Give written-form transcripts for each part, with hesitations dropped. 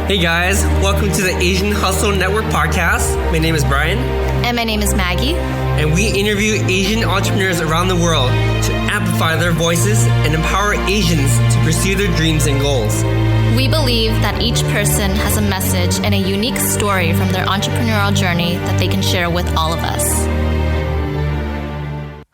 Hey guys, welcome to the Asian Hustle Network podcast. My name is Brian. And my name is Maggie. And we interview Asian entrepreneurs around the world to amplify their voices and empower Asians to pursue their dreams and goals. We believe that each person has a message and a unique story from their entrepreneurial journey that they can share with all of us.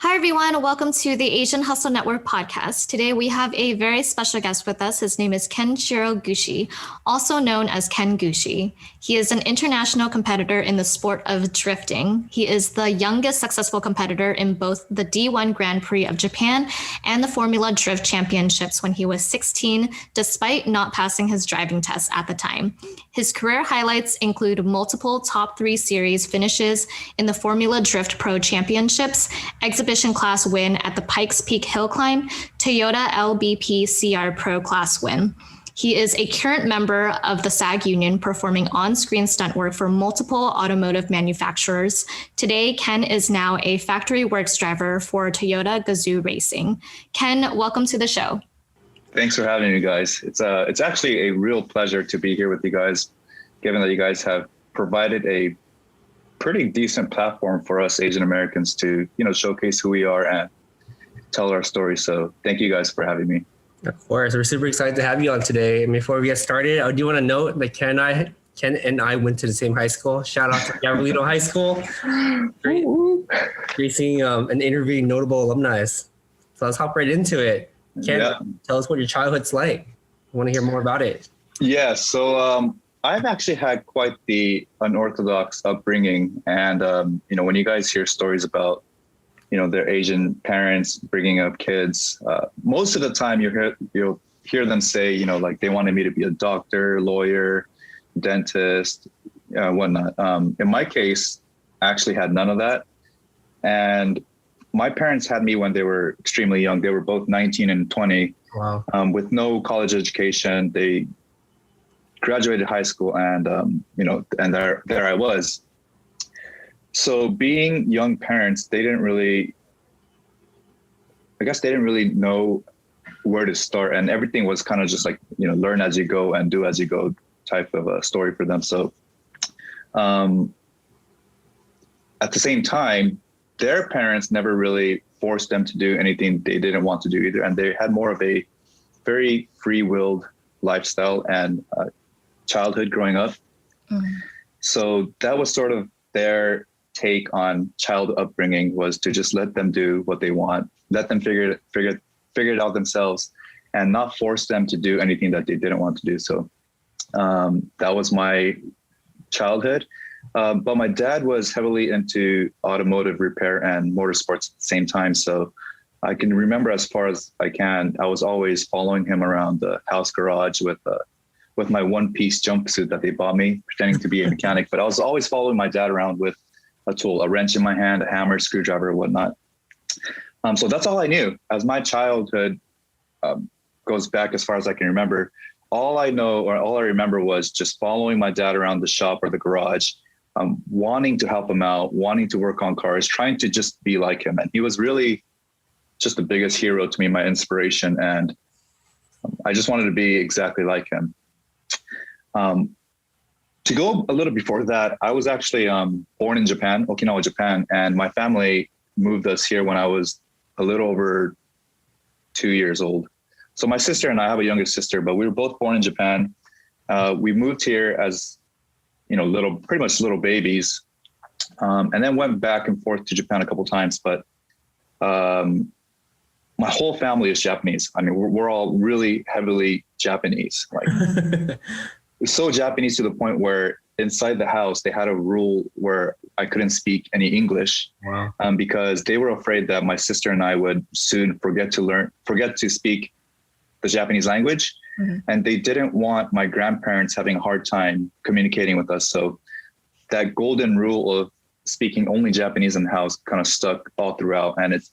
Hi, everyone. Welcome to the Asian Hustle Network podcast. Today, we have a very special guest with us. His name is Kenshiro Gushi, also known as Ken Gushi. He is an international competitor in the sport of drifting. He is the youngest successful competitor in both the D1 Grand Prix of Japan and the Formula Drift Championships when he was 16, despite not passing his driving test at the time. His career highlights include multiple top 3 series finishes in the Formula Drift Pro Championships, exhibition class win at the Pikes Peak Hill Climb, Toyota LBPCR Pro-Class win. He is a current member of the SAG union performing on-screen stunt work for multiple automotive manufacturers. Today, Ken is now a factory works driver for Toyota Gazoo Racing. Ken, welcome to the show. Thanks for having me, guys. It's actually a real pleasure to be here with you guys, given that you guys have provided a pretty decent platform for us Asian Americans to, showcase who we are and tell our story. So thank you guys for having me. Of course, we're super excited to have you on today. And before we get started, I do want to note that Ken and I went to the same high school. Shout out to Gabrielito High School, racing and interviewing notable alumni. So let's hop right into it. Ken, Tell us what your childhood's like. I want to hear more about it. Yeah, so I've actually had quite the unorthodox upbringing. And, when you guys hear stories about, their Asian parents bringing up kids, most of the time you'll hear them say, like they wanted me to be a doctor, lawyer, dentist, whatnot. In my case, I actually had none of that. And my parents had me when they were extremely young. They were both 19 and 20. Wow. With no college education. They graduated high school and, and there I was. So being young parents, they didn't really know where to start. And everything was kind of just like, learn as you go and do as you go type of a story for them. So at the same time, their parents never really forced them to do anything they didn't want to do either. And they had more of a very free-willed lifestyle and childhood growing up. Mm-hmm. So that was sort of their take on child upbringing, was to just let them do what they want, let them figure it out themselves and not force them to do anything that they didn't want to do. So that was my childhood. But my dad was heavily into automotive repair and motorsports at the same time. So I can remember as far as I can, I was always following him around the house garage with my one-piece jumpsuit that they bought me, pretending to be a mechanic. But I was always following my dad around with a tool, a wrench in my hand, a hammer, screwdriver, whatnot. So that's all I knew. As my childhood goes back as far as I can remember, all I remember was just following my dad around the shop or the garage, wanting to help him out, wanting to work on cars, trying to just be like him. And he was really just the biggest hero to me, my inspiration. And I just wanted to be exactly like him. To go a little before that, I was actually born in Japan, Okinawa, Japan, and my family moved us here when I was a little over 2 years old. So my sister and I have a younger sister, but we were both born in Japan. We moved here as, pretty much little babies, and then went back and forth to Japan a couple of times. But my whole family is Japanese. I mean, we're all really heavily Japanese, like so Japanese to the point where inside the house, they had a rule where I couldn't speak any English. Wow. Because they were afraid that my sister and I would soon forget to speak the Japanese language. Mm-hmm. And they didn't want my grandparents having a hard time communicating with us. So that golden rule of speaking only Japanese in the house kind of stuck all throughout. And it's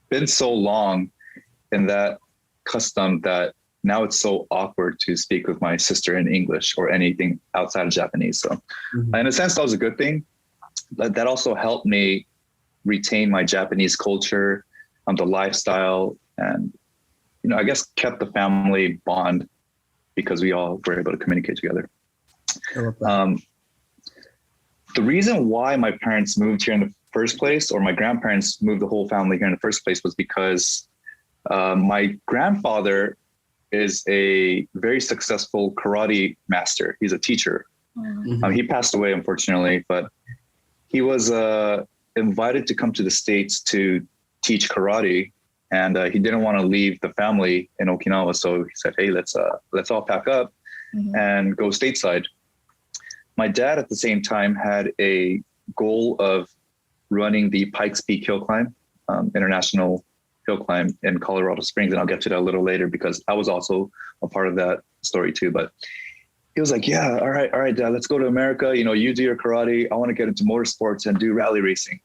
been so long in that custom that now it's so awkward to speak with my sister in English or anything outside of Japanese. So in a sense, that was a good thing. But that also helped me retain my Japanese culture, the lifestyle, and, I guess kept the family bond because we all were able to communicate together. I love that. The reason why my parents moved here in the first place, or my grandparents moved the whole family here in the first place, was because my grandfather is a very successful karate master. He's a teacher. Mm-hmm. He passed away, unfortunately, but he was invited to come to the States to teach karate, and he didn't want to leave the family in Okinawa. So he said, hey, let's all pack up and go stateside. My dad at the same time had a goal of running the Pikes Peak Hill Climb, international hill climb in Colorado Springs. And I'll get to that a little later because I was also a part of that story too. But he was like, yeah, all right, Dad, let's go to America. You know, you do your karate. I want to get into motorsports and do rally racing.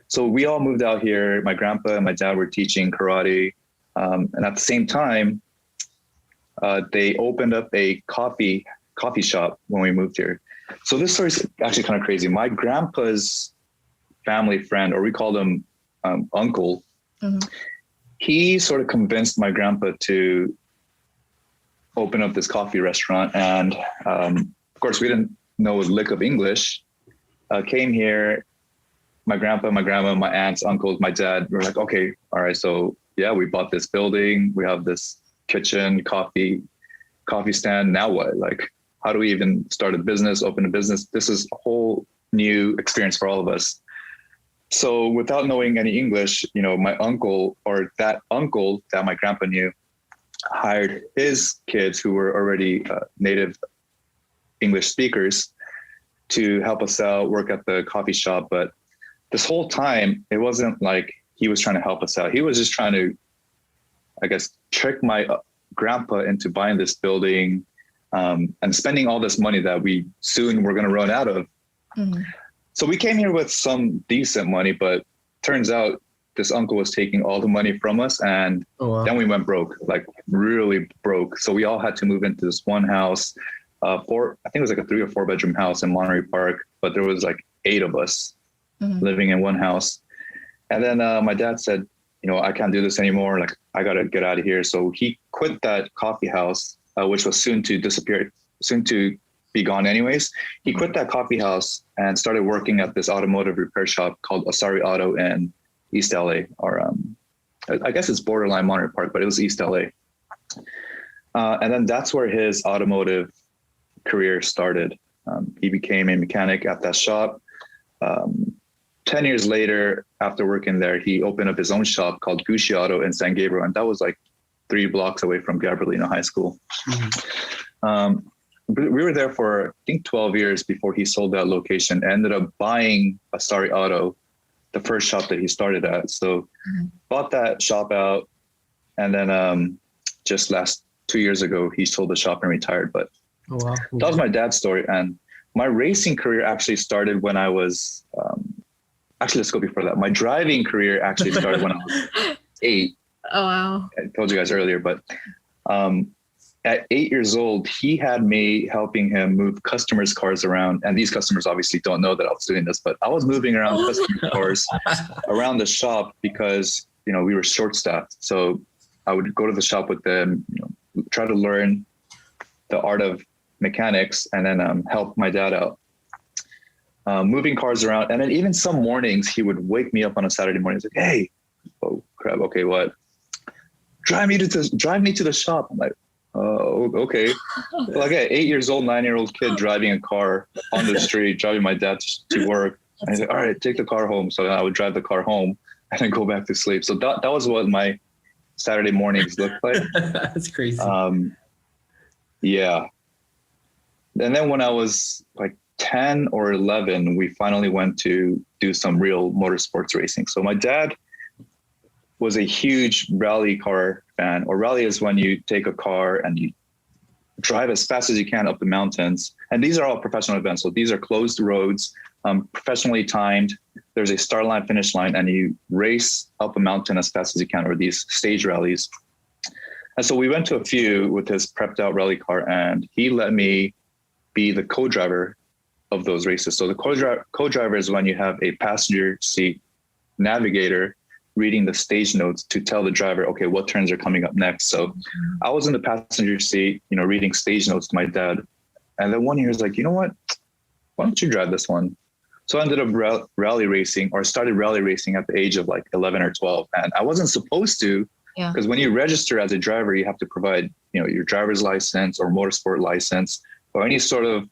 So we all moved out here. My grandpa and my dad were teaching karate. And at the same time, they opened up a coffee shop when we moved here. So this story is actually kind of crazy. My grandpa's family friend, or we called him uncle, he sort of convinced my grandpa to open up this coffee restaurant. And of course, we didn't know a lick of English. Came here, my grandpa, my grandma, my aunts, uncles, my dad, we were like, okay, all right. So yeah, we bought this building. We have this kitchen, coffee stand. Now what? Like, how do we even start a business, open a business? This is a whole new experience for all of us. So without knowing any English, you know, my uncle, or that uncle that my grandpa knew, hired his kids who were already native English speakers to help us out, work at the coffee shop. But this whole time, it wasn't like he was trying to help us out. He was just trying to, I guess, trick my grandpa into buying this building and spending all this money that we soon were going to run out of. So we came here with some decent money, but turns out this uncle was taking all the money from us, and then we went broke, like really broke. So we all had to move into this one house, I think it was like a 3 or 4 bedroom house in Monterey Park, but there was like 8 of us living in one house. And then my dad said, you know, I can't do this anymore. Like, I got to get out of here. So he quit that coffee house, which was soon to disappear, soon to be gone anyways. He quit that coffee house and started working at this automotive repair shop called Asari Auto in East LA, or I guess it's borderline Monterey Park, but it was East LA. And then that's where his automotive career started. He became a mechanic at that shop. 10 years later, after working there, he opened up his own shop called Gushi Auto in San Gabriel. And that was like 3 blocks away from Gabrielino High School. We were there for, I think, 12 years before he sold that location, ended up buying Asari Auto, the first shop that he started at. So bought that shop out. And then just last 2 years ago, he sold the shop and retired. But that was my dad's story. And my racing career actually started when I was, actually, let's go before that. My driving career actually started when I was 8. Oh, wow. I told you guys earlier, but at 8 years old, he had me helping him move customers' cars around. And these customers obviously don't know that I was doing this, but I was moving around customer cars around the shop because, you know, we were short-staffed. So I would go to the shop with them, you know, try to learn the art of mechanics, and then help my dad out. Moving cars around. And then even some mornings he would wake me up on a Saturday morning. He's like, hey, oh crap. Okay. What? Drive me to the shop. I'm like, oh, okay. Like an 8-year-old, 9-year-old kid driving a car on the street, driving my dad to work. And he's like, all right, take the car home. So I would drive the car home and then go back to sleep. So that was what my Saturday mornings looked like. That's crazy. Yeah. And then when I was like 10 or 11, we finally went to do some real motorsports racing. So my dad was a huge rally car fan, or rally is when you take a car and you drive as fast as you can up the mountains. And these are all professional events. So these are closed roads, professionally timed. There's a start line, finish line, and you race up a mountain as fast as you can, or these stage rallies. And so we went to a few with his prepped out rally car, and he let me be the co-driver of those races. So the co-driver is when you have a passenger seat navigator reading the stage notes to tell the driver, okay, what turns are coming up next. So I was in the passenger seat, reading stage notes to my dad. And then one year was like, you know what? Why don't you drive this one? So I ended up started rally racing at the age of like 11 or 12. And I wasn't supposed to, because when you register as a driver, you have to provide, your driver's license or motorsport license or any sort of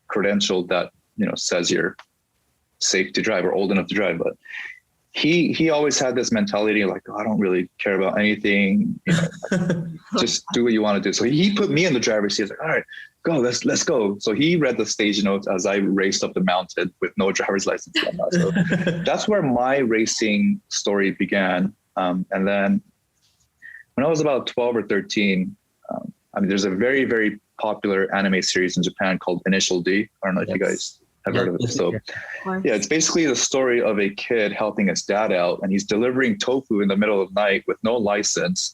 credential that, says you're safe to drive or old enough to drive. But he always had this mentality like, oh, I don't really care about anything, just do what you want to do. So he put me in the driver's seat. He's like, all right, go, let's go. So he read the stage notes as I raced up the mountain with no driver's license. So that's where my racing story began. And then when I was about 12 or 13, there's a very, very popular anime series in Japan called Initial D. I don't know if you guys have heard of it. So yeah, it's basically the story of a kid helping his dad out, and he's delivering tofu in the middle of the night with no license.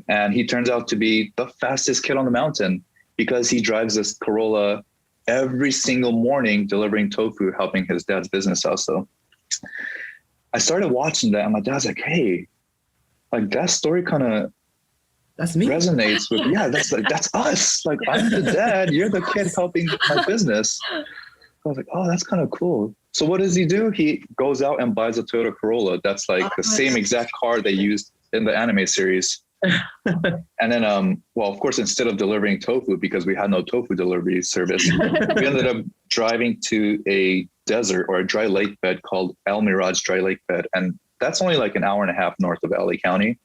And he turns out to be the fastest kid on the mountain because he drives this Corolla every single morning delivering tofu, helping his dad's business out. So I started watching that and my dad's like, hey, like that story kind of that's me resonates with, that's us. Like I'm the dad, you're the kid helping my business. I was like, oh, that's kind of cool. So what does he do? He goes out and buys a Toyota Corolla. That's like the same exact car they used in the anime series. And then, well, of course, instead of delivering tofu, because we had no tofu delivery service, we ended up driving to a desert or a dry lake bed called El Mirage Dry Lake Bed. And that's only like an hour and a half north of LA County.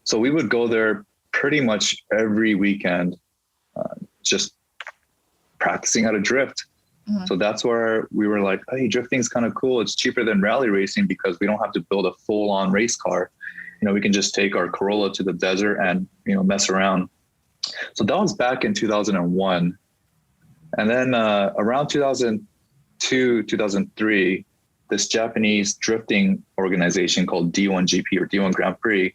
So we would go there pretty much every weekend, just practicing how to drift. So that's where we were like, hey, drifting's kind of cool. It's cheaper than rally racing because we don't have to build a full-on race car. We can just take our Corolla to the desert and, mess around. So that was back in 2001. And then around 2002, 2003, this Japanese drifting organization called D1GP or D1 Grand Prix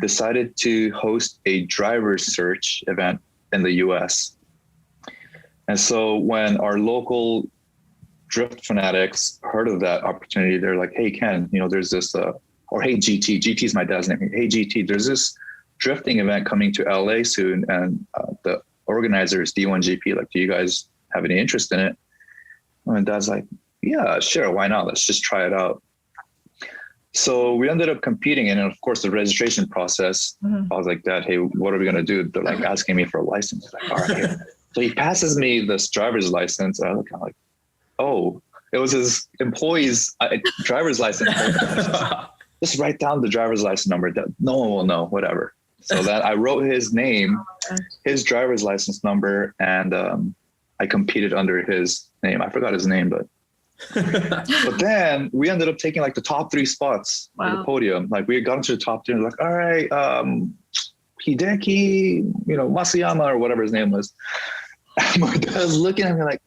decided to host a driver's search event in the US. And so when our local drift fanatics heard of that opportunity, they're like, hey, Ken, there's this, or hey, GT is my dad's name. Hey, GT, there's this drifting event coming to LA soon. And the organizer is D1GP. Like, do you guys have any interest in it? And my dad's like, yeah, sure. Why not? Let's just try it out. So we ended up competing. And of course, the registration process, I was like, Dad, hey, what are we going to do? They're like asking me for a license. Like, all right. So he passes me this driver's license. And I look, I'm like, oh, it was his employee's driver's license. Just write down the driver's license number. No one will know, whatever. So that I wrote his name, his driver's license number, and I competed under his name. I forgot his name, but then we ended up taking like the top 3 spots on the podium. Like we had gotten to the top 3 and like, all right, Hideki, Masayama or whatever his name was. And my dad was looking at me like,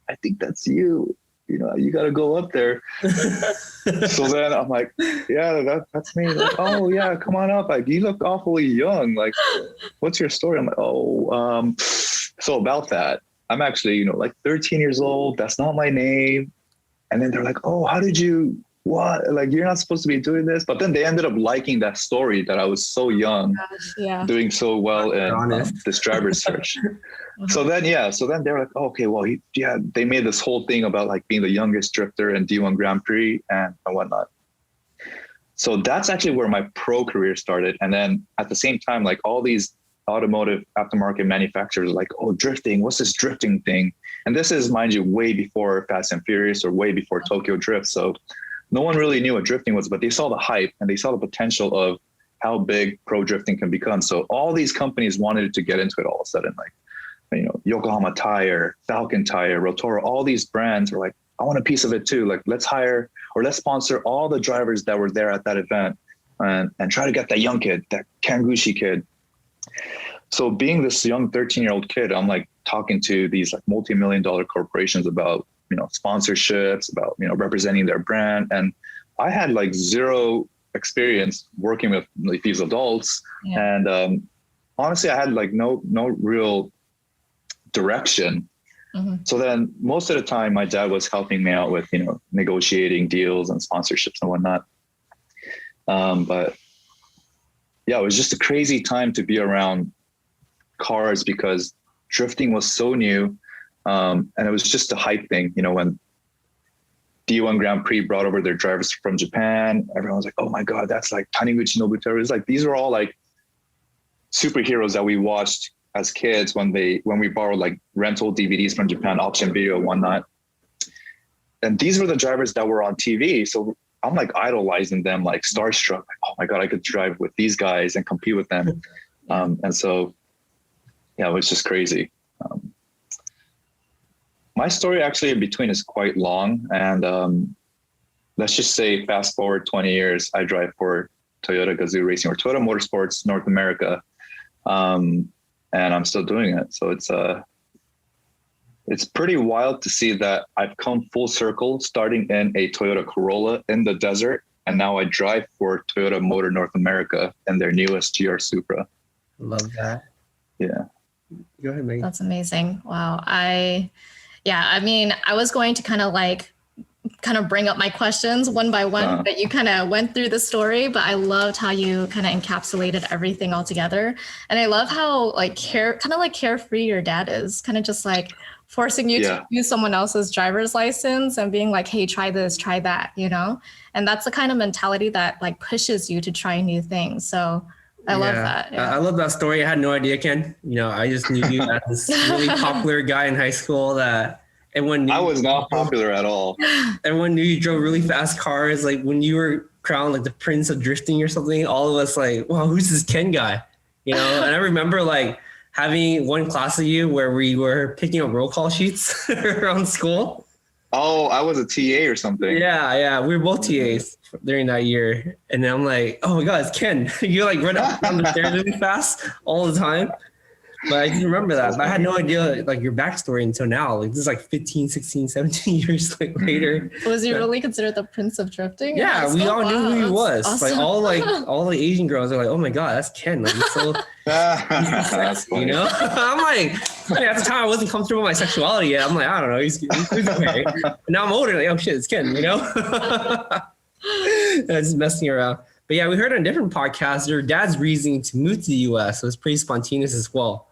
I think that's you. You got to go up there. So then I'm like, yeah, that's me. Like, oh yeah, come on up. Like, you look awfully young. Like, what's your story? I'm like, so about that, I'm actually, like 13 years old. That's not my name. And then they're like, oh, how did you, what? Like, you're not supposed to be doing this. But then they ended up liking that story that I was so young, doing so well in this driver's search. So then they're like, oh, okay, well, they made this whole thing about like being the youngest drifter in D1 Grand Prix and whatnot. So that's actually where my pro career started. And then at the same time, like all these automotive aftermarket manufacturers are like, oh, drifting, what's this drifting thing? And this is, mind you, way before Fast and Furious or way before Tokyo Drift. So no one really knew what drifting was, but they saw the hype and they saw the potential of how big pro drifting can become. So all these companies wanted to get into it all of a sudden, like, Yokohama Tire, Falcon Tire, Rotoro, all these brands were like, I want a piece of it too. Like, let's hire or let's sponsor all the drivers that were there at that event and try to get that young kid, that Ken Gushi kid. So being this young 13-year-old kid, I'm like talking to these like multi-million-dollar corporations about, sponsorships, about, representing their brand. And I had like zero experience working with like these adults. Yeah. And honestly, I had like no real direction. So then most of the time my dad was helping me out with, negotiating deals and sponsorships and whatnot. But yeah, it was just a crazy time to be around cars because drifting was so new. And it was just a hype thing, when D1 Grand Prix brought over their drivers from Japan, everyone was like, oh my God, that's like Taniguchi Nobuteru. It's like, these are all like superheroes that we watched as kids when we borrowed like rental DVDs from Japan, auction video and whatnot. And these were the drivers that were on TV. So I'm like idolizing them, like starstruck. Like, oh my God, I could drive with these guys and compete with them. And so, yeah, it was just crazy. My story actually in between is quite long. And let's just say fast forward 20 years, I drive for Toyota Gazoo Racing or Toyota Motorsports North America. And I'm still doing it. So it's pretty wild to see that I've come full circle, starting in a Toyota Corolla in the desert. And now I drive for Toyota Motor North America and their newest GR Supra. Love that. Yeah. Go ahead, Megan. That's amazing. Wow. I was going to kind of bring up my questions one by one, but you kind of went through the story, but I loved how you kind of encapsulated everything all together. And I love how carefree your dad is, kind of just like forcing you to use someone else's driver's license and being like, hey, try this, try that, and that's the kind of mentality that like pushes you to try new things. So I love that. Yeah. I love that story. I had no idea, Ken. I just knew you as this really popular guy in high school that everyone knew. I was not popular at all. Everyone knew you drove really fast cars. Like when you were crowned like the Prince of Drifting or something, all of us like, wow, who's this Ken guy? And I remember like having one class of you where we were picking up roll call sheets around school. Oh, I was a TA or something. Yeah. We were both TAs during that year. And then I'm like, oh my God, it's Ken. You like run up down the stairs really fast all the time. But I didn't remember that. But I had no idea like your backstory until now. Like this is like 15, 16, 17 years later. Was he really considered the Prince of Drifting? Yeah, we all knew who he was. Awesome. Like all the Asian girls are like, oh my God, that's Ken. Like he's so sexy, I'm like, at the time I wasn't comfortable with my sexuality yet. I'm like, I don't know, he's okay. And now I'm older, like, oh shit, it's Ken, And I'm just messing around. But yeah, we heard on a different podcast, your dad's reasoning to move to the US was pretty spontaneous as well.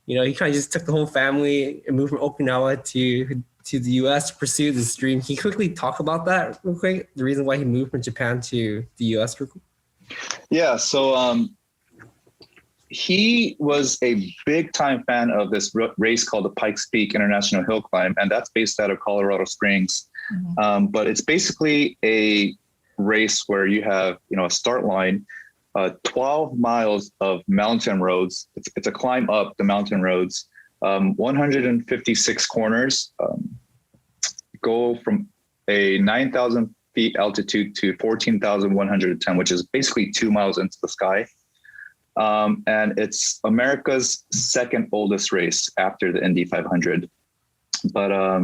He kind of just took the whole family and moved from Okinawa to the US to pursue this dream. Can you quickly talk about that real quick? The reason why he moved from Japan to the US? Yeah, so he was a big time fan of this race called the Pikes Peak International Hill Climb, and that's based out of Colorado Springs. Mm-hmm. But it's basically a race where you have, a start line, 12 miles of mountain roads. It's a climb up the mountain roads, 156 corners, go from a 9,000 feet altitude to 14,110, which is basically 2 miles into the sky. And it's America's second oldest race after the Indy 500. But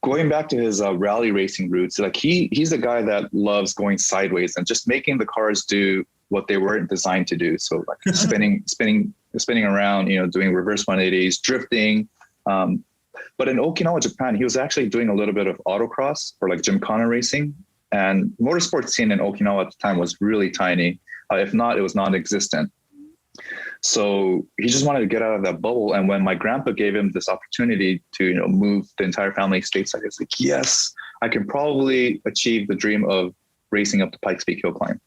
going back to his rally racing roots, like he's the guy that loves going sideways and just making the cars do what they weren't designed to do. So like spinning around, doing reverse 180s, drifting. But in Okinawa, Japan, he was actually doing a little bit of autocross or like Gymkhana racing. And motorsports scene in Okinawa at the time was really tiny. If not, it was non-existent. So he just wanted to get out of that bubble. And when my grandpa gave him this opportunity to, move the entire family stateside, it's like, yes, I can probably achieve the dream of racing up the Pikes Peak Hill Climb.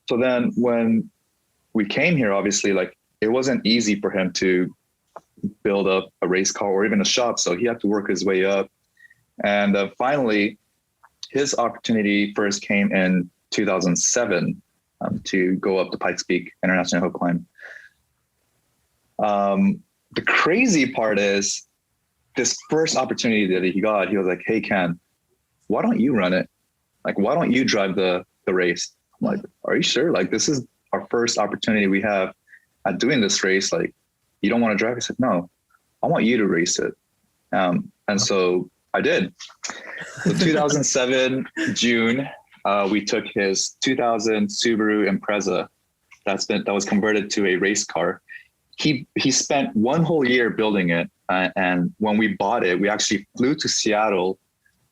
So then when we came here, obviously, like it wasn't easy for him to build up a race car or even a shop. So he had to work his way up. And finally, his opportunity first came in 2007. To go up the Pikes Peak International Hill Climb. The crazy part is this first opportunity that he got, he was like, hey, Ken, why don't you run it? Like, why don't you drive the race? I'm like, are you sure? Like, this is our first opportunity we have at doing this race. Like, you don't want to drive? I said, no, I want you to race it. And so I did. So 2007, June, we took his 2000 Subaru Impreza that was converted to a race car. He spent one whole year building it. And when we bought it, we actually flew to Seattle,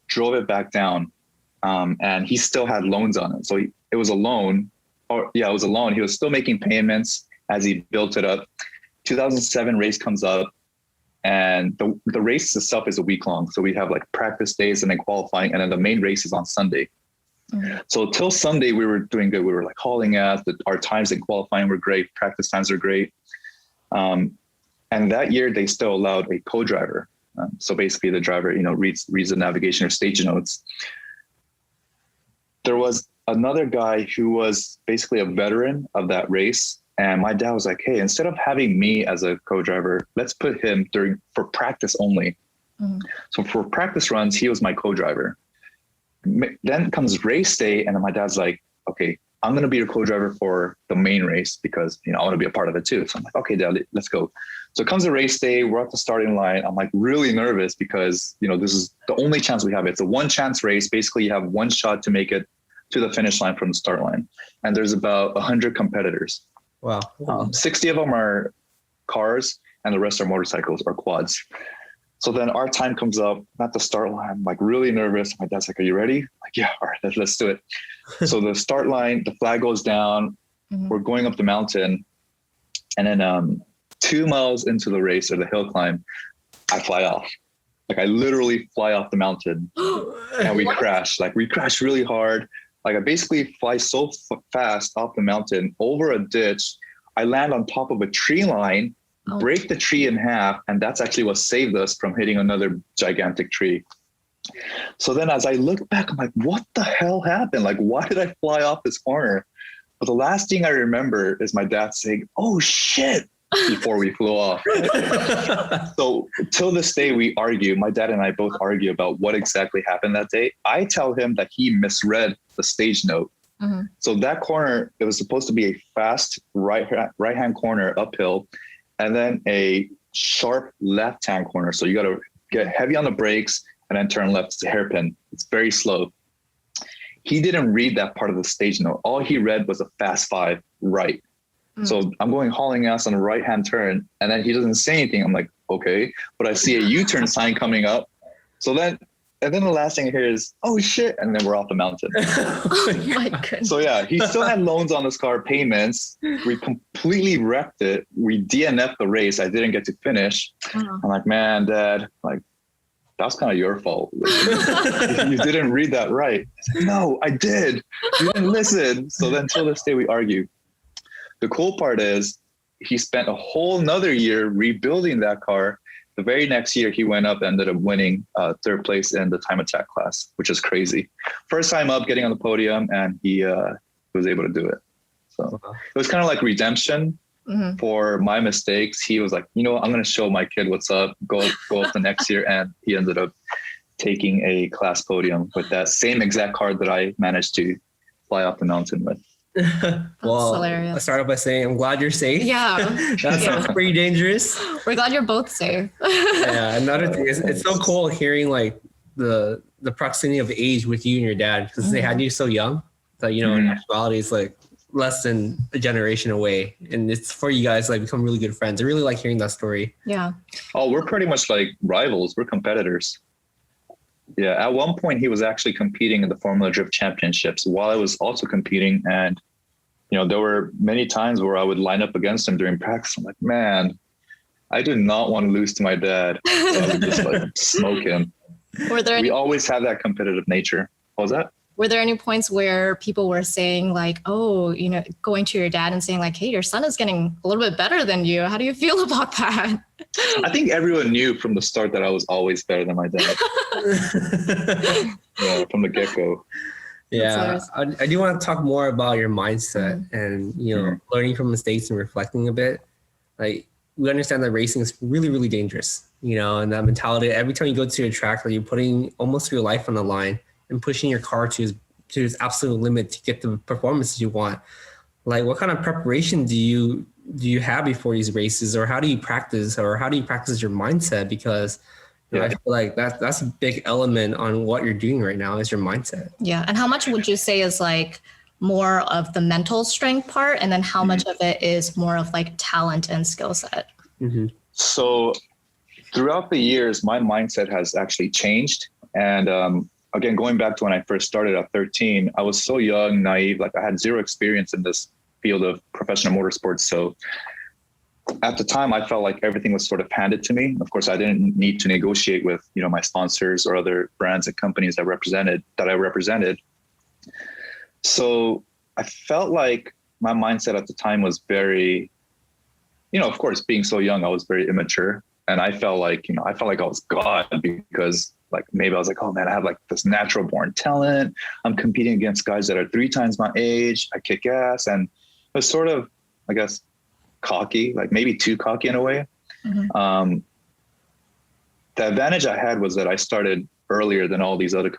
drove it back down and he still had loans on it. So it was a loan, it was a loan. He was still making payments as he built it up. 2007 race comes up, and the race itself is a week long. So we have like practice days and then qualifying, and then the main race is on Sunday. Mm-hmm. So till Sunday, we were doing good. We were like hauling ass. Our times in qualifying were great. Practice times are great. And that year they still allowed a co-driver. So basically the driver, reads the navigation or stage notes. There was another guy who was basically a veteran of that race. And my dad was like, hey, instead of having me as a co-driver, let's put him for practice only. Mm-hmm. So for practice runs, he was my co-driver. Then comes race day, and then my dad's like, okay, I'm going to be your co-driver for the main race because, I want to be a part of it too. So I'm like, okay, Dad, let's go. So it comes a race day. We're at the starting line. I'm like really nervous because, this is the only chance we have. It's a one chance race. Basically, you have one shot to make it to the finish line from the start line. And there's about 100 competitors. Wow. 60 of them are cars and the rest are motorcycles or quads. So then our time comes up at the start line. I'm like really nervous. My dad's like, are you ready? I'm like, yeah, all right, let's do it. So the start line, the flag goes down. Mm-hmm. We're going up the mountain. And then 2 miles into the race or the hill climb, I fly off. Like I literally fly off the mountain and we crash. Like we crash really hard. Like I basically fly so fast off the mountain over a ditch. I land on top of a tree line, break the tree in half. And that's actually what saved us from hitting another gigantic tree. So then as I look back, I'm like, what the hell happened? Like, why did I fly off this corner? But the last thing I remember is my dad saying, oh shit, before we flew off. So till this day, we argue. My dad and I both argue about what exactly happened that day. I tell him that he misread the stage note. Mm-hmm. So that corner, it was supposed to be a fast right-hand corner uphill, and then a sharp left-hand corner. So you got to get heavy on the brakes and then turn left. It's a hairpin. It's very slow. He didn't read that part of the stage note. All he read was a fast 5 right. So I'm going hauling ass on a right-hand turn, and then he doesn't say anything. I'm like, okay, but I see a U-turn sign coming up. And then the last thing I hear is, oh shit, and then we're off the mountain. Oh my goodness. So yeah, he still had loans on this car, payments. We completely wrecked it. We DNF'd the race. I didn't get to finish. I'm like, man, Dad, like, that's kind of your fault. You didn't read that right. I said, no, I did. You didn't listen. So then till this day, we argue. The cool part is he spent a whole nother year rebuilding that car. The very next year, he went up and ended up winning 3rd place in the time attack class, which is crazy. First time up, getting on the podium, and he was able to do it. So it was kind of like redemption for my mistakes. He was like, I'm going to show my kid what's up, go up the next year. And he ended up taking a class podium with that same exact car that I managed to fly off the mountain with. Well, hilarious. I started by saying I'm glad you're safe. Yeah. That sounds pretty dangerous. We're glad you're both safe. Yeah. Another thing is it's so cool hearing like the proximity of age with you and your dad, because they had you so young that, in actuality it's like less than a generation away. And it's for you guys like become really good friends. I really like hearing that story. Yeah. Oh, we're pretty much like rivals. We're competitors. Yeah, at one point he was actually competing in the Formula Drift Championships while I was also competing. And, there were many times where I would line up against him during practice. I'm like, man, I did not want to lose to my dad. So I would just like smoke him. We always have that competitive nature. What was that? Were there any points where people were saying like, oh, going to your dad and saying like, hey, your son is getting a little bit better than you. How do you feel about that? I think everyone knew from the start that I was always better than my dad. From the get-go. Yeah, I do want to talk more about your mindset and, learning from mistakes and reflecting a bit. Like, we understand that racing is really, really dangerous, and that mentality, every time you go to a track, like you're putting almost your life on the line and pushing your car to its absolute limit to get the performances you want. Like, what kind of preparation do you have before these races, or how do you practice your mindset? Because I feel like that's a big element on what you're doing right now is your mindset. Yeah. And how much would you say is like more of the mental strength part, and then how much of it is more of like talent and skill set? Mm-hmm. So throughout the years, my mindset has actually changed. And again, going back to when I first started at 13, I was so young, naive, like I had zero experience in this field of professional motorsports. So at the time, I felt like everything was sort of handed to me. Of course, I didn't need to negotiate with, my sponsors or other brands and companies that I represented. So I felt like my mindset at the time was very, of course, being so young, I was very immature. And I felt like, I was God, because like maybe I was like, oh man, I have like this natural born talent. I'm competing against guys that are 3 times my age. I kick ass. And it was sort of, I guess, cocky, like maybe too cocky in a way. Mm-hmm. The advantage I had was that I started earlier than all these other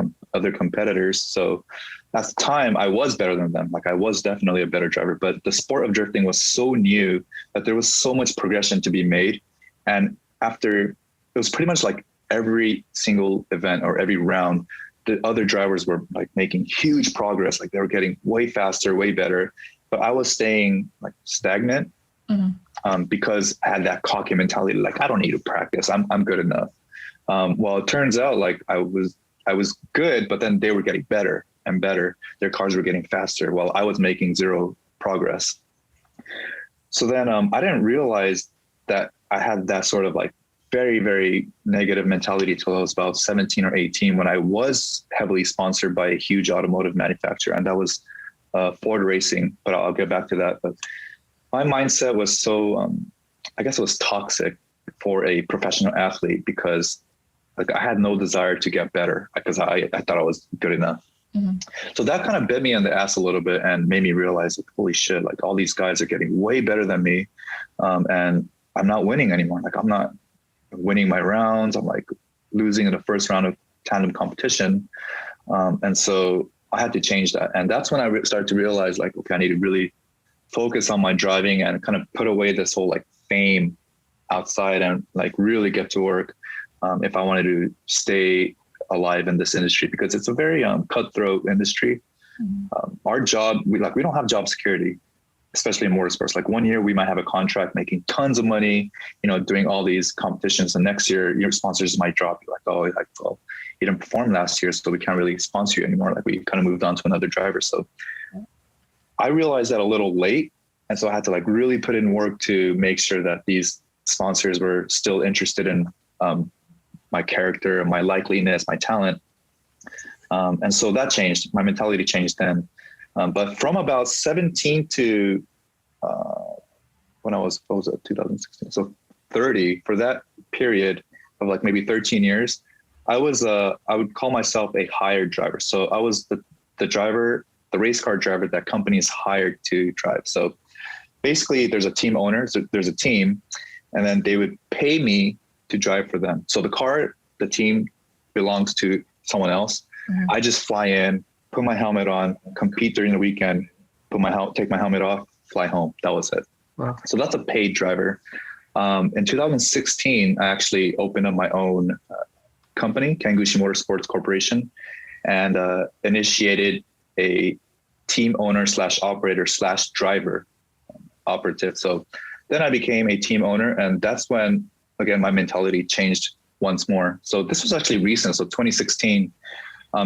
competitors. So at the time I was better than them. Like I was definitely a better driver, but the sport of drifting was so new that there was so much progression to be made. And after, it was pretty much like every single event or every round, the other drivers were like making huge progress. Like they were getting way faster, way better, but I was staying like stagnant. Mm-hmm. Because I had that cocky mentality, like I don't need to practice. I'm good enough. Well, it turns out like I was good, but then they were getting better and better. Their cars were getting faster while I was making zero progress. So then I didn't realize that I had that sort of like very, very negative mentality till I was about 17 or 18, when I was heavily sponsored by a huge automotive manufacturer, and that was Ford Racing, but I'll get back to that. But my mindset was so, I guess it was toxic for a professional athlete, because like I had no desire to get better because I thought I was good enough. Mm-hmm. So that kind of bit me in the ass a little bit and made me realize, like, holy shit, like all these guys are getting way better than me. And I'm not winning anymore. Like I'm not winning my rounds. I'm like losing in the first round of tandem competition. And so I had to change that. And that's when I started to realize, like, okay, I need to really focus on my driving and kind of put away this whole like fame outside and like really get to work if I wanted to stay alive in this industry, because it's a very cutthroat industry. Mm-hmm. Our job, we don't have job security, especially in motorsports. Like one year we might have a contract making tons of money, doing all these competitions. And next year your sponsors might drop you, like, oh, like, well, you didn't perform last year, so we can't really sponsor you anymore. Like we kind of moved on to another driver. So I realized that a little late. And so I had to like really put in work to make sure that these sponsors were still interested in my character, my likeliness, my talent. And so that changed. My mentality changed then. But from about 17 to when I was, 2016? So 30, for that period of like maybe 13 years, I would call myself a hired driver. So I was the driver, the race car driver that companies hired to drive. So basically there's a team owner, so there's a team, and then they would pay me to drive for them. So the team belongs to someone else. Mm-hmm. I just fly in, put my helmet on, compete during the weekend, take my helmet off, fly home. That was it. Wow. So that's a paid driver. In 2016, I actually opened up my own company, Ken Gushi Motorsports Corporation, and initiated a team owner / operator / driver operative. So then I became a team owner, and that's when, again, my mentality changed once more. So this was actually recent. So 2016,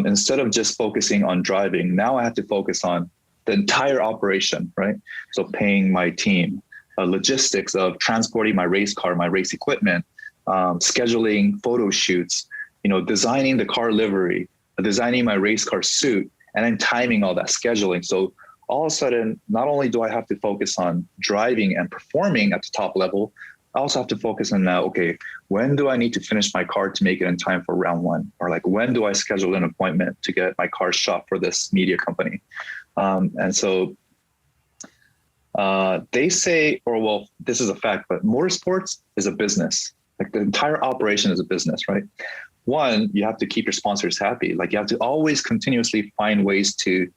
instead of just focusing on driving, now I had to focus on the entire operation, right? So paying my team, logistics of transporting my race car, my race equipment, scheduling photo shoots, designing the car livery, designing my race car suit, and then timing all that scheduling. So all of a sudden, not only do I have to focus on driving and performing at the top level, I also have to focus on now, okay, when do I need to finish my car to make it in time for round one? Or like, when do I schedule an appointment to get my car shot for this media company? And so they say, or well, this is a fact, but motorsports is a business. Like the entire operation is a business, right? One, you have to keep your sponsors happy. Like you have to always continuously find ways to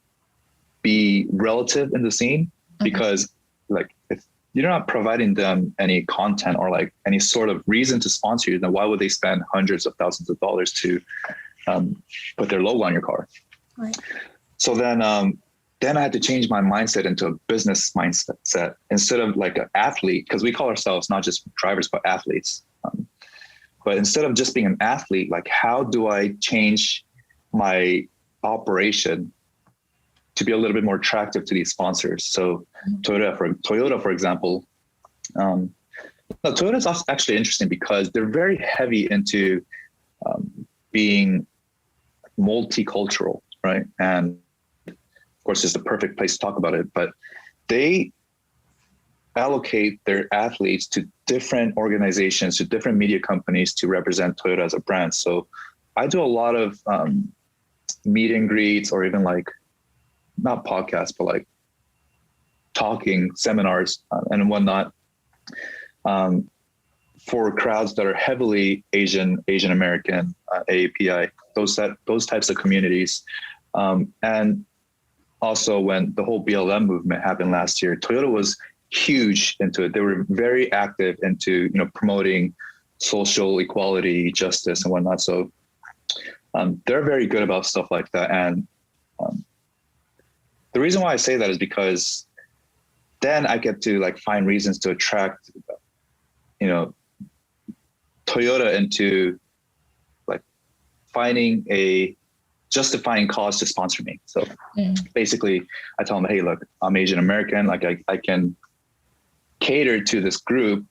be relative in the scene, because like if you're not providing them any content or like any sort of reason to sponsor you, then why would they spend hundreds of thousands of dollars to put their logo on your car? Right. So then I had to change my mindset into a business mindset instead of like an athlete, because we call ourselves not just drivers, but athletes. But instead of just being an athlete, like how do I change my operation to be a little bit more attractive to these sponsors. So Toyota, for example, Toyota is actually interesting because they're very heavy into being multicultural, right? And of course, it's the perfect place to talk about it, but they allocate their athletes to different organizations, to different media companies to represent Toyota as a brand. So I do a lot of meet and greets, or even like, not podcasts, but like talking seminars and whatnot for crowds that are heavily Asian American, AAPI, those types of communities. And also when the whole BLM movement happened last year, Toyota was huge into it. They were very active into, promoting social equality, justice, and whatnot. So they're very good about stuff like that. And the reason why I say that is because then I get to like find reasons to attract, Toyota into like finding a justifying cause to sponsor me. So basically I tell them, hey, look, I'm Asian American. Like I can cater to this group,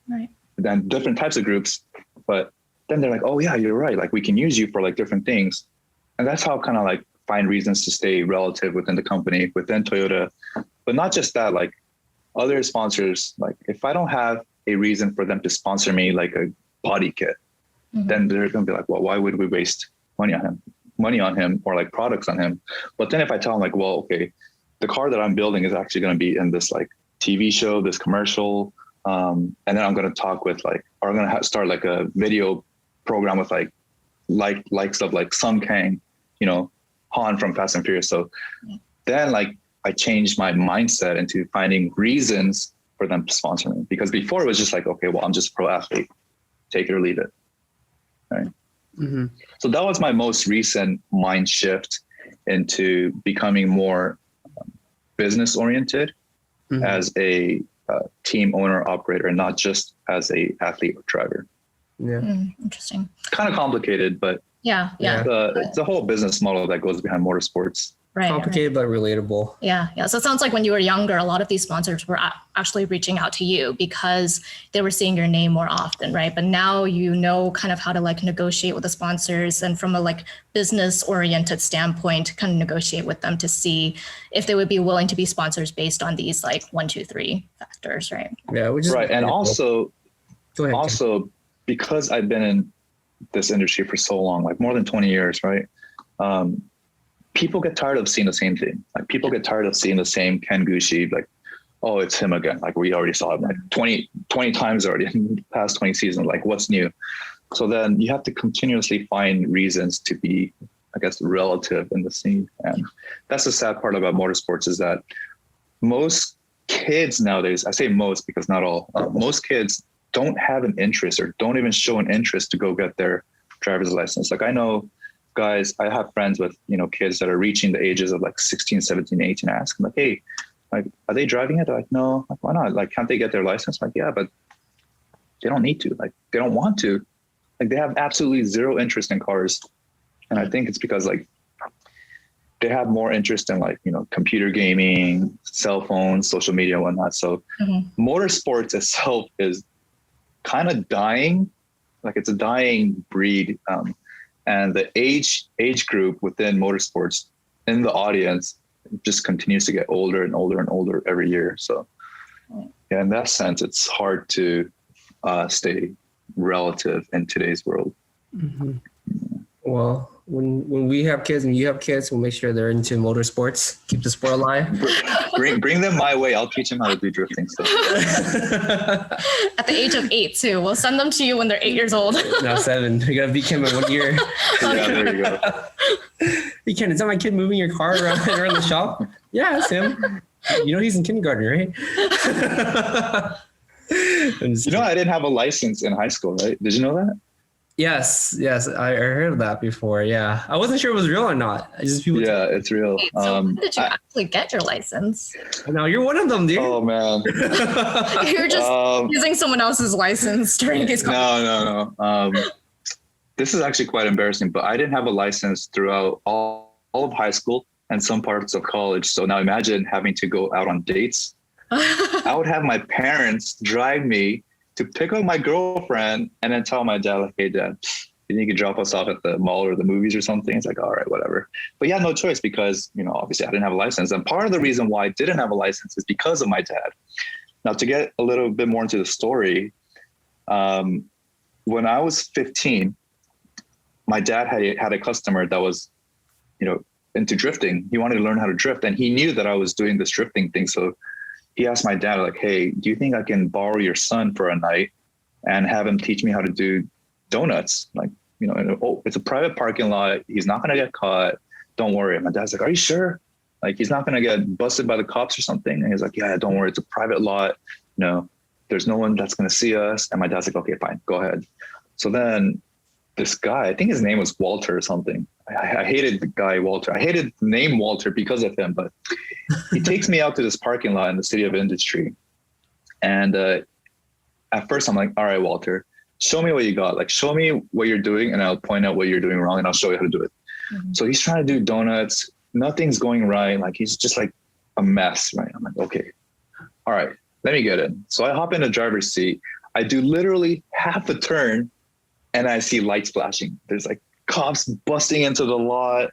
right? Then different types of groups, but then they're like, oh yeah, you're right. Like we can use you for like different things. And that's how kind of like find reasons to stay relative within the company, within Toyota. But not just that, like other sponsors, like if I don't have a reason for them to sponsor me, like a body kit, then they're going to be like, well, why would we waste money on him or like products on him? But then if I tell them like, well, okay, the car that I'm building is actually going to be in this like TV show, this commercial. And then I'm going to talk with like, or I'm going to start like a video program with likes of like Sung Kang, Han from Fast and Furious. So then like I changed my mindset into finding reasons for them to sponsor me, because before it was just like, okay, well, I'm just a pro athlete, take it or leave it. Right. Mm-hmm. So that was my most recent mind shift into becoming more business oriented as a team owner operator, and not just as a athlete or driver. Yeah. Interesting. Kind of complicated, but it's a whole business model that goes behind motorsports. Right. Complicated, but relatable. Yeah. So it sounds like when you were younger, a lot of these sponsors were actually reaching out to you because they were seeing your name more often, right? But now you know kind of how to like negotiate with the sponsors, and from a like business oriented standpoint, kind of negotiate with them to see if they would be willing to be sponsors based on these like 1, 2, 3 factors, right? Yeah, which is right. And also, Go ahead, because I've been in this industry for so long, like more than 20 years, right? People get tired of seeing the same thing. Like people get tired of seeing the same Ken Gushi, like, oh, it's him again. Like we already saw him like 20 times already in the past 20 seasons. Like what's new? So then you have to continuously find reasons to be, I guess, relative in the scene. And that's the sad part about motorsports, is that most kids nowadays, I say most because not all, most kids don't have an interest or don't even show an interest to go get their driver's license. Like I know guys, I have friends with, kids that are reaching the ages of like 16, 17, 18, ask them like, hey, like, are they driving it? They're like, no. Like, why not? Like, can't they get their license? Like, yeah, but they don't need to. Like, they don't want to. Like, they have absolutely zero interest in cars. And I think it's because like they have more interest in like, computer gaming, cell phones, social media, and whatnot. So motorsports itself is kind of dying. Like it's a dying breed. And the age group within motorsports in the audience just continues to get older and older and older every year. So yeah, in that sense, it's hard to stay relative in today's world. Mm-hmm. Well, when we have kids and you have kids, we'll make sure they're into motorsports. Keep the sport alive. Bring them my way. I'll teach them how to do drifting stuff. At the age of 8 too. We'll send them to you when they're 8 years old. No, 7. You gotta beat Kim in 1 year. Yeah, there you go. Hey Ken, is that my kid moving your car around the shop? Yeah, that's him. He's in kindergarten, right? I didn't have a license in high school, right? Did you know that? Yes, I heard of that before. Yeah, I wasn't sure it was real or not. It's real. So when did you actually get your license? No, you're one of them, dude. Oh man, you're just using someone else's license during these. No. this is actually quite embarrassing, but I didn't have a license throughout all of high school and some parts of college. So now imagine having to go out on dates. I would have my parents drive me to pick up my girlfriend and then tell my dad, like, hey, Dad, you can drop us off at the mall or the movies or something. It's like, all right, whatever. But yeah, no choice because, obviously I didn't have a license. And part of the reason why I didn't have a license is because of my dad. Now, to get a little bit more into the story, when I was 15, my dad had a customer that was, into drifting. He wanted to learn how to drift, and he knew that I was doing this drifting thing. So he asked my dad, like, hey, do you think I can borrow your son for a night and have him teach me how to do donuts? Like, it's a private parking lot. He's not going to get caught. Don't worry. And my dad's like, are you sure? Like, he's not going to get busted by the cops or something. And he's like, yeah, don't worry. It's a private lot. There's no one that's going to see us. And my dad's like, okay, fine, go ahead. So then this guy, I think his name was Walter or something. I hated the guy, Walter. I hated the name Walter because of him, but he takes me out to this parking lot in the City of Industry. And at first I'm like, all right, Walter, show me what you got. Like, show me what you're doing and I'll point out what you're doing wrong and I'll show you how to do it. Mm-hmm. So he's trying to do donuts. Nothing's going right. Like, he's just like a mess, right? I'm like, okay, all right, let me get in. So I hop in the driver's seat. I do literally half a turn and I see lights flashing. There's like cops busting into the lot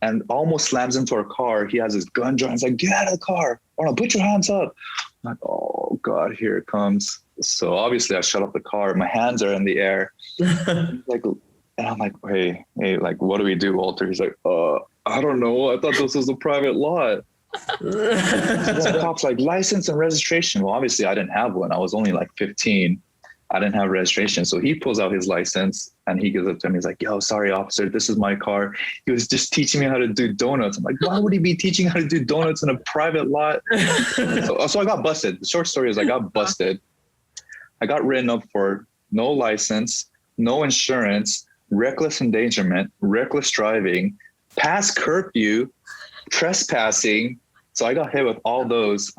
and almost slams into our car. He has his gun drawn. He's like, get out of the car. Oh no, put your hands up. I'm like, oh God, here it comes. So obviously I shut off the car. My hands are in the air. Like, and I'm like, hey, like, what do we do, Walter? He's like, I don't know. I thought this was a private lot. So the cop's like, license and registration. Well, obviously I didn't have one. I was only like 15. I didn't have registration. So he pulls out his license and he gives it to me. He's like, yo, sorry, officer, this is my car. He was just teaching me how to do donuts. I'm like, why would he be teaching how to do donuts in a private lot? So I got busted. The short story is I got busted. I got written up for no license, no insurance, reckless endangerment, reckless driving, past curfew, trespassing. So I got hit with all those,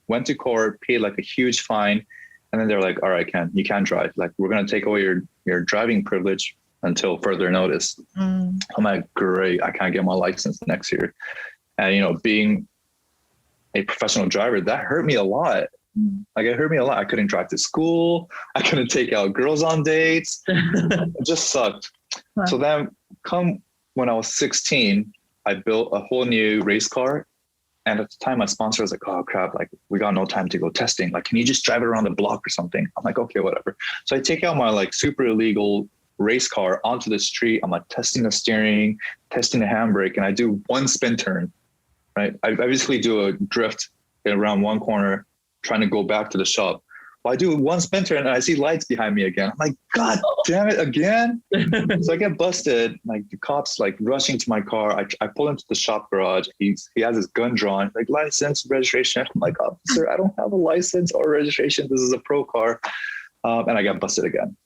went to court, paid like a huge fine. And then they're like, all right, Ken, you can't drive. Like, we're going to take away your driving privilege until further notice. I'm like, great, I can't get my license next year. And, being a professional driver, that hurt me a lot. Like, it hurt me a lot. I couldn't drive to school. I couldn't take out girls on dates. It just sucked. Huh. So then when I was 16, I built a whole new race car. And at the time, my sponsor was like, oh, crap, like, we got no time to go testing. Like, can you just drive it around the block or something? I'm like, okay, whatever. So I take out my, like, super illegal race car onto the street. I'm, like, testing the steering, testing the handbrake, and I do one spin turn, right? I basically do a drift around one corner, trying to go back to the shop. Well, I do one spin turn, and I see lights behind me again. I'm like, God damn it, again? So I get busted. Like, the cops, like, rushing to my car. I pull into the shop garage. He has his gun drawn, like, license, registration. I'm like, officer, I don't have a license or registration. This is a pro car. And I got busted again.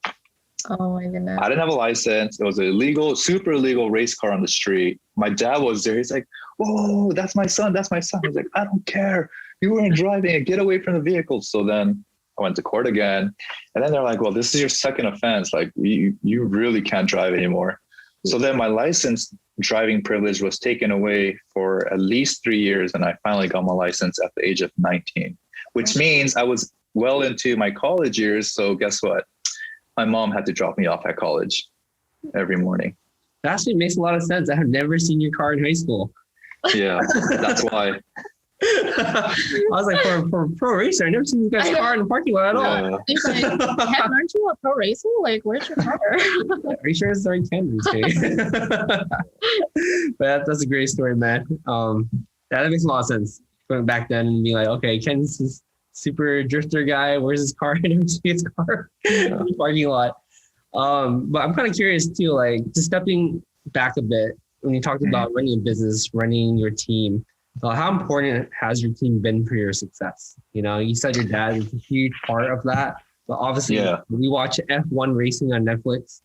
Oh my goodness. I didn't have a license. It was an illegal, super illegal race car on the street. My dad was there. He's like, whoa, that's my son. That's my son. I was like, I don't care. You weren't driving. Get away from the vehicle. So then I went to court again. And then they're like, well, this is your second offense. Like, you really can't drive anymore. So then my license driving privilege was taken away for at least 3 years. And I finally got my license at the age of 19, which means I was well into my college years. So guess what? My mom had to drop me off at college every morning. That actually makes a lot of sense. I have never seen your car in high school. Yeah, that's why. I was like, for a pro racer, I never seen you guys' car in the parking lot at all. He's like, aren't you a pro racer? Like, where's your car? Are you sure it's the right Ken? But that's a great story, man. That makes a lot of sense. Going back then and being like, okay, Ken's this super drifter guy. Where's his car? I never see his car in the parking lot. But I'm kind of curious too, like, just stepping back a bit when you talked about running a business, running your team. How important has your team been for your success? You said your dad is a huge part of that, but obviously we watch F1 racing on Netflix,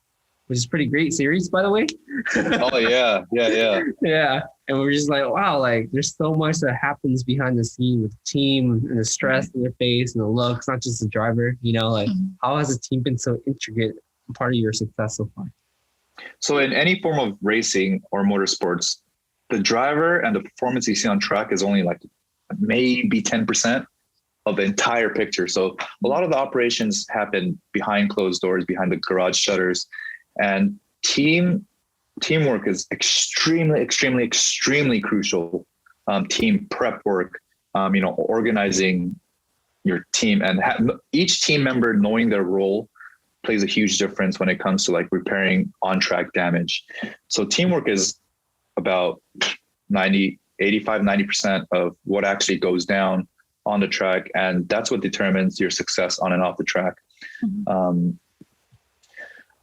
which is a pretty great series, by the way. Oh yeah. Yeah. And we're just like, wow, like, there's so much that happens behind the scene with the team and the stress in their face and the looks, not just the driver, like how has the team been so intricate part of your success so far? So in any form of racing or motorsports, the driver and the performance you see on track is only like maybe 10% of the entire picture. So a lot of the operations happen behind closed doors, behind the garage shutters, and teamwork is extremely crucial. Team prep work, organizing your team, and each team member knowing their role plays a huge difference when it comes to like repairing on-track damage. So teamwork is about 90% of what actually goes down on the track. And that's what determines your success on and off the track. Mm-hmm.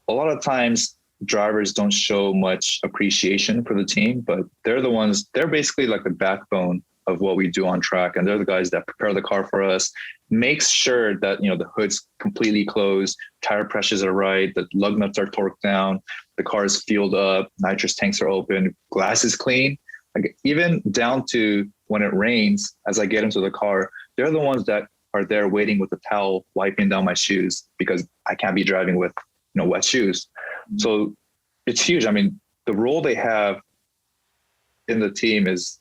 A lot of times drivers don't show much appreciation for the team, but they're basically like the backbone of what we do on track. And they're the guys that prepare the car for us, makes sure that, the hood's completely closed, tire pressures are right, the lug nuts are torqued down, the car is fueled up, nitrous tanks are open, glass is clean. Like even down to when it rains, as I get into the car, they're the ones that are there waiting with the towel, wiping down my shoes because I can't be driving with, wet shoes. Mm-hmm. So it's huge. I mean, the role they have in the team is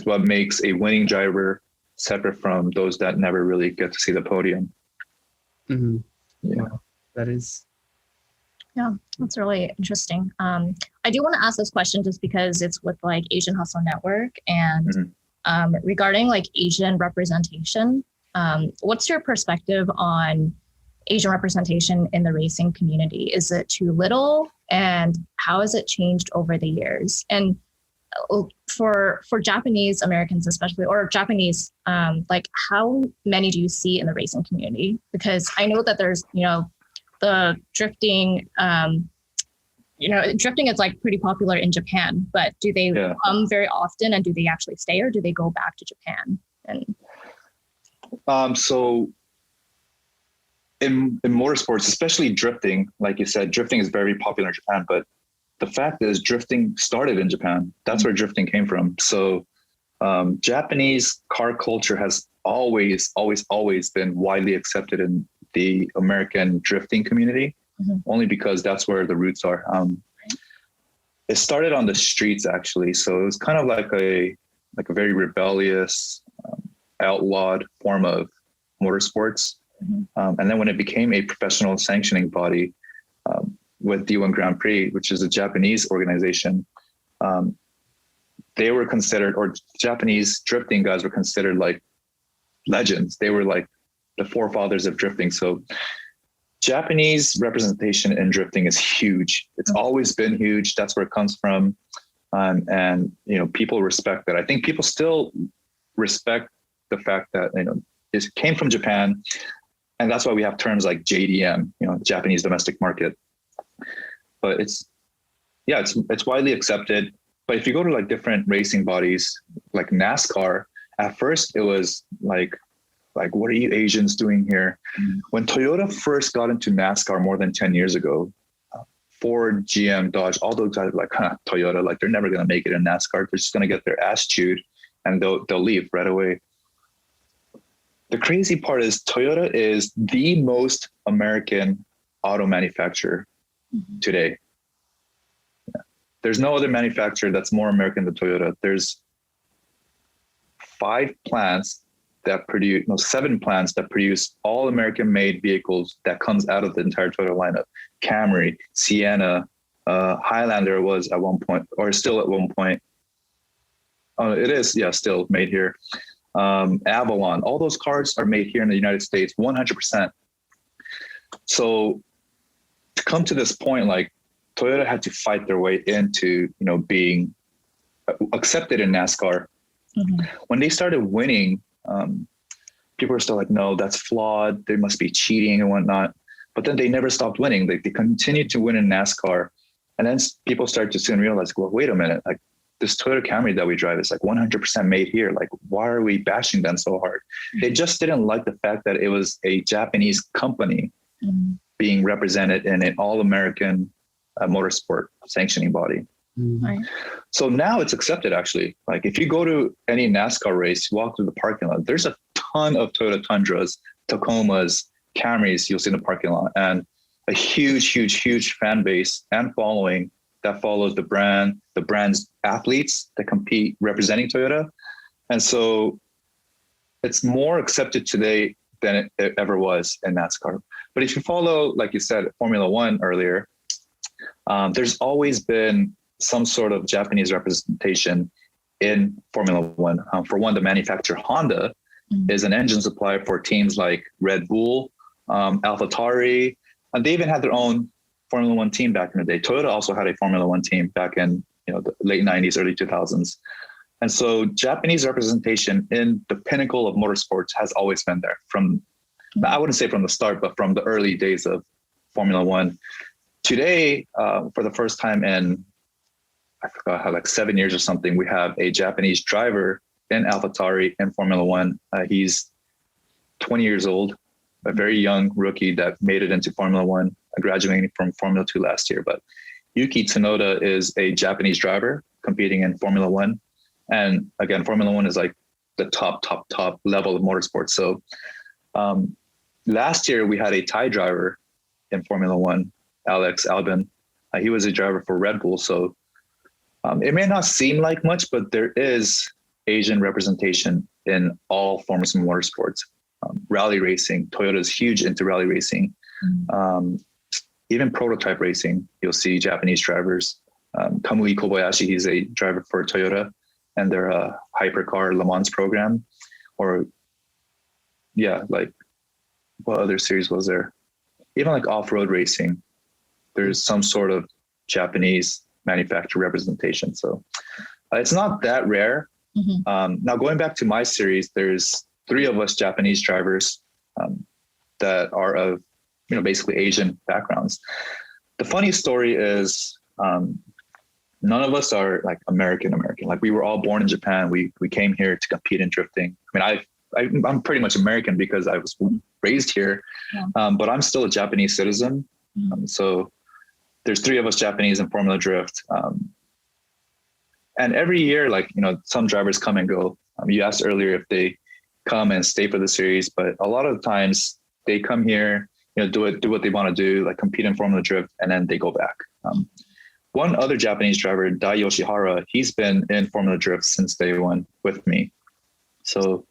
what makes a winning driver separate from those that never really get to see the podium. Mm-hmm. Yeah, wow. That is. Yeah, that's really interesting. I do want to ask this question just because it's with like Asian Hustle Network and regarding like Asian representation. What's your perspective on Asian representation in the racing community? Is it too little, and how has it changed over the years? And for Japanese Americans especially, or Japanese, like how many do you see in the racing community? Because I know that there's, the drifting, drifting is like pretty popular in Japan, but do they come very often, and do they actually stay, or do they go back to Japan? And so in motorsports, especially drifting, like you said, drifting is very popular in Japan, but the fact is drifting started in Japan. That's where drifting came from. So Japanese car culture has always been widely accepted in the American drifting community, only because that's where the roots are. It started on the streets actually. So it was kind of like a very rebellious, outlawed form of motorsports. And then when it became a professional sanctioning body, with D1 Grand Prix, which is a Japanese organization, they were considered, or Japanese drifting guys were considered like legends. They were like the forefathers of drifting. So Japanese representation in drifting is huge. It's always been huge. That's where it comes from. And people respect that. I think people still respect the fact that, it came from Japan. And that's why we have terms like JDM, Japanese domestic market. But it's widely accepted. But if you go to like different racing bodies, like NASCAR, at first it was like, what are you Asians doing here? When Toyota first got into NASCAR more than 10 years ago, Ford, GM, Dodge, all those guys were like, Toyota, like they're never going to make it in NASCAR. They're just going to get their ass chewed and they'll leave right away. The crazy part is Toyota is the most American auto manufacturer today. Yeah. There's no other manufacturer that's more American than Toyota. There's 7 plants that produce all American made vehicles that comes out of the entire Toyota lineup. Camry, Sienna, Highlander was at one point, or still at one point. Oh, it is, still made here. Avalon, all those cars are made here in the United States, 100%. So to come to this point, like Toyota had to fight their way into, being accepted in NASCAR. When they started winning, people were still like, no, that's flawed. They must be cheating and whatnot. But then they never stopped winning. They continued to win in NASCAR. And then people started to soon realize, well, wait a minute, like this Toyota Camry that we drive is like 100% made here. Like, why are we bashing them so hard? They just didn't like the fact that it was a Japanese company being represented in an all-American motorsport sanctioning body. Right. So now it's accepted, actually. Like if you go to any NASCAR race, you walk through the parking lot, there's a ton of Toyota Tundras, Tacomas, Camrys you'll see in the parking lot. And a huge fan base and following that follows the brand's athletes that compete representing Toyota. And so it's more accepted today than it ever was in NASCAR. But if you follow, like you said, Formula One earlier, there's always been some sort of Japanese representation in Formula One. For one, the manufacturer Honda is an engine supplier for teams like Red Bull, AlphaTauri, and they even had their own Formula One team back in the day. Toyota also had a Formula One team back in the late 90s, early 2000s. And so Japanese representation in the pinnacle of motorsports has always been there from, I wouldn't say from the start, but from the early days of Formula One. Today, for the first time in, I forgot how, like 7 years or something, we have a Japanese driver in AlphaTauri in Formula One. He's 20 years old, a very young rookie that made it into Formula One, graduating from Formula 2 last year. But Yuki Tsunoda is a Japanese driver competing in Formula One. And again, Formula One is like the top level of motorsports. So last year we had a Thai driver in Formula One, Alex Albon. He was a driver for Red Bull. So it may not seem like much, but there is Asian representation in all forms of motorsports. Rally racing, Toyota is huge into rally racing. Even prototype racing, you'll see Japanese drivers. Kamui Kobayashi, he's a driver for Toyota and their hypercar Le Mans program. Or like what other series was there? Even like off-road racing, there's some sort of Japanese manufacturer representation. So it's not that rare. Now going back to my series, there's 3 of us Japanese drivers that are of basically Asian backgrounds. The funny story is none of us are like American. Like we were all born in Japan. We came here to compete in drifting. I mean, I'm pretty much American because I was raised here, but I'm still a Japanese citizen. So there's 3 of us Japanese in Formula Drift. And every year, some drivers come and go. You asked earlier if they come and stay for the series, but a lot of the times they come here, do what they want to do, like compete in Formula Drift, and then they go back. One other Japanese driver, Dai Yoshihara, he's been in Formula Drift since day one with me. So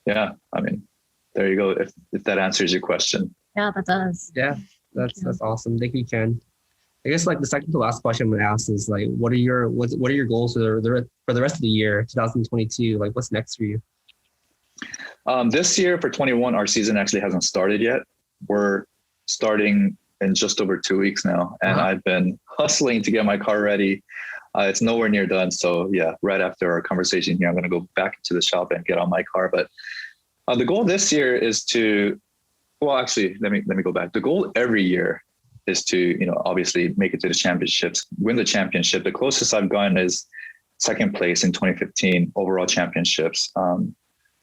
yeah, I mean, there you go. If that answers your question. Yeah, that does. Yeah, that's awesome. Thank you, Ken. I guess like the second to last question I'm gonna ask is like, what are your goals for the rest of the year, 2022? Like, what's next for you? This year for 21, our season actually hasn't started yet. We're starting in just over 2 weeks now, and I've been hustling to get my car ready. It's nowhere near done. So yeah, right after our conversation here, I'm going to go back to the shop and get on my car. But the goal this year is to, well, actually, let me go back. The goal every year is to, obviously make it to the championships, win the championship. The closest I've gone is second place in 2015 overall championships.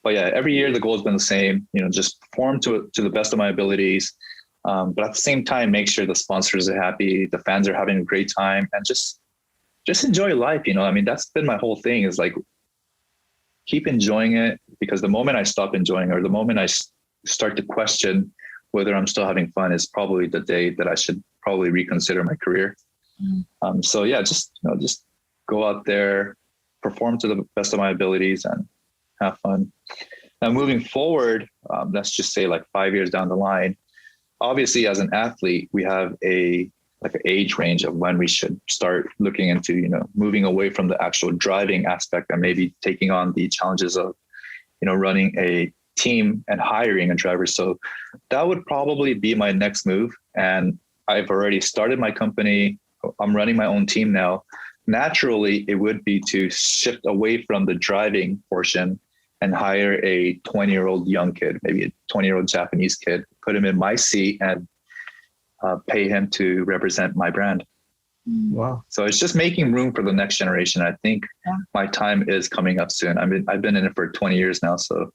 But yeah, every year the goal has been the same, just perform to the best of my abilities. But at the same time, make sure the sponsors are happy, the fans are having a great time, and just enjoy life. I mean, that's been my whole thing, is like, keep enjoying it, because the moment I stop enjoying, or the moment I start to question whether I'm still having fun, is probably the day that I should probably reconsider my career. So yeah, just go out there, perform to the best of my abilities, and have fun. Now, moving forward, let's just say like 5 years down the line, obviously as an athlete, we have an age range of when we should start looking into, moving away from the actual driving aspect and maybe taking on the challenges of, running a team and hiring a driver. So that would probably be my next move. And I've already started my company. I'm running my own team now. Naturally, it would be to shift away from the driving portion and hire a 20-year-old young kid, maybe a 20-year-old Japanese kid, put him in my seat and pay him to represent my brand. Wow. So it's just making room for the next generation. I think my time is coming up soon. I've been in it for 20 years now, so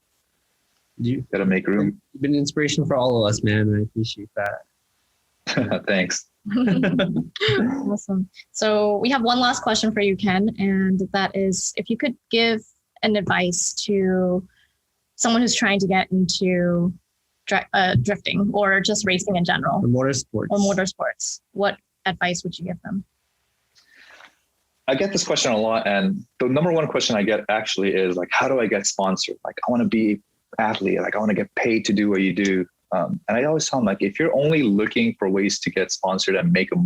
you gotta make room. You've been an inspiration for all of us, man. I appreciate that. Thanks. Awesome. So we have one last question for you, Ken, and that is, if you could give an advice to someone who's trying to get into drifting or just racing in general? Or motorsports. What advice would you give them? I get this question a lot, and the number one question I get actually is like, how do I get sponsored? Like, I want to be an athlete. Like, I want to get paid to do what you do. And I always tell them, like, if you're only looking for ways to get sponsored and make a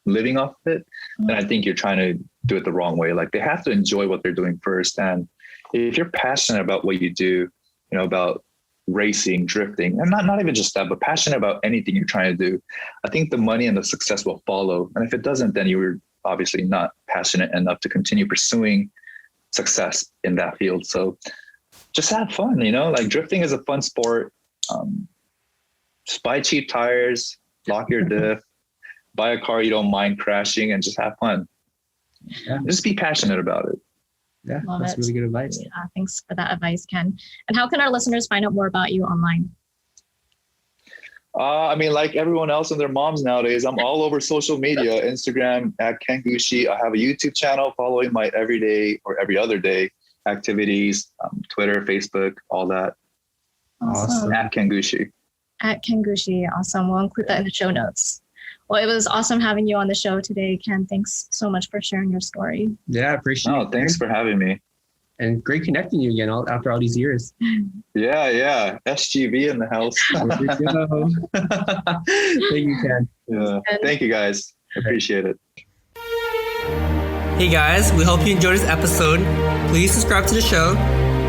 living off of it, then I think you're trying to do it the wrong way. Like, they have to enjoy what they're doing first. And if you're passionate about what you do, you know, about racing, drifting, and not even just that, but passionate about anything you're trying to do, I think the money and the success will follow. And if it doesn't, then you were obviously not passionate enough to continue pursuing success in that field. So just have fun, you know, like drifting is a fun sport. Just buy cheap tires, lock your diff, buy a car you don't mind crashing, and just have fun. Yeah. Just be passionate about it. Yeah, Love that's it. really good advice. Yeah, thanks for that advice, Ken. And how can our listeners find out more about you online? I mean, like everyone else and their moms nowadays, I'm all over social media, Instagram at Ken Gushi. I have a YouTube channel following my everyday or every other day activities, Twitter, Facebook, all that. Awesome. At Ken Gushi. At Ken Gushi. Awesome. We'll include that in the show notes. Well, it was awesome having you on the show today, Ken. Thanks so much for sharing your story. Yeah, I appreciate it. Oh, thanks for having me. And great connecting you again after all these years. Yeah. SGV in the house. Thank you, Ken. Yeah. Thank you, guys. Appreciate it. Hey, guys. We hope you enjoyed this episode. Please subscribe to the show.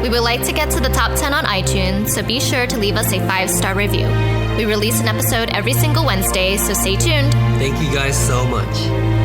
We would like to get to the top 10 on iTunes, so be sure to leave us a 5-star review. We release an episode every single Wednesday, so stay tuned. Thank you guys so much.